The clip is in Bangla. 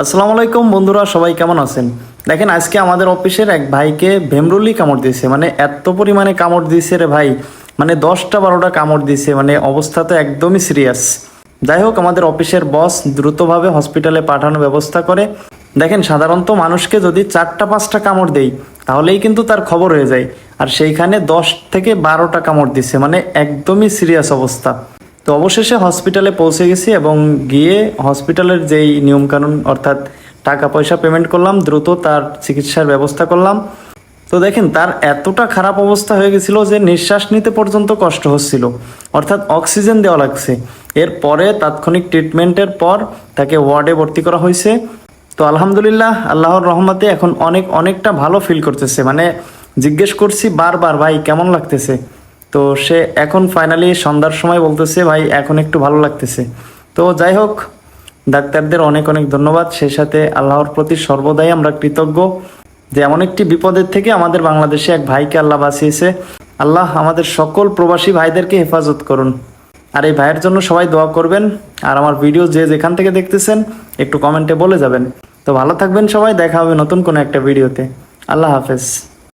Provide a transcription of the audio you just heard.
আসসালামু আলাইকুম বন্ধুরা, সবাই কেমন আছেন? দেখেন, আজকে আমাদের অফিসের এক ভাইকে ভেমরুলি কামড় দিয়েছে। মানে এত পরিমাণে কামড় দিয়েছে রে ভাই, মানে 10টা 12টা কামড় দিয়েছে। মানে অবস্থা তো একদমই সিরিয়াস। যাই হোক, আমাদের অফিসের বস দ্রুতভাবে হসপিটালে পাঠানোর ব্যবস্থা করে। দেখেন, সাধারণত মানুষকে যদি 4টা 5টা কামড় দেয় তাহলেই কিন্তু তার খবর হয়ে যায়, আর সেইখানে 10 থেকে 12টা কামড় দিছে। মানে একদমই সিরিয়াস অবস্থা। তো অবশেষে হসপিটালে পৌঁছে গেছি এবং গিয়ে হসপিটালের যেই নিয়মকানুন অর্থাৎ টাকা পয়সা পেমেন্ট করলাম, দ্রুত তার চিকিৎসার ব্যবস্থা করলাম। তো দেখেন, তার এতটা খারাপ অবস্থা হয়ে গেছিল যে নিঃশ্বাস নিতে পর্যন্ত কষ্ট হচ্ছিল, অর্থাৎ অক্সিজেন দেওয়া লাগছে। এরপরে তাৎক্ষণিক ট্রিটমেন্টের পর তাকে ওয়ার্ডে ভর্তি করা হয়েছে। তো আলহামদুলিল্লাহ, আল্লাহর রহমতে এখন অনেকটা ভালো ফিল করতেছে। মানে জিজ্ঞেস করছি বারবার, ভাই কেমন লাগতেছে? তো সে এখন ফাইনালি সন্ধ্যার সময় বলতেছে, ভাই এখন একটু ভালো লাগতেছে। তো যাই হোক, ডাক্তারদের অনেক ধন্যবাদ। সেই সাথে আল্লাহর প্রতি সর্বদাই আমরা কৃতজ্ঞ যে এমন একটি বিপদের থেকে আমাদের বাংলাদেশে এক ভাইকে আল্লাহ বাঁচিয়েছে। আল্লাহ আমাদের সকল প্রবাসী ভাইদেরকে হেফাজত করুন। আর এই ভাইয়ের জন্য সবাই দোয়া করবেন। আর আমার ভিডিও যে যেখান থেকে দেখতেছেন একটু কমেন্টে বলে যাবেন। তো ভালো থাকবেন সবাই, দেখা হবে নতুন কোনো একটা ভিডিওতে। আল্লাহ হাফেজ।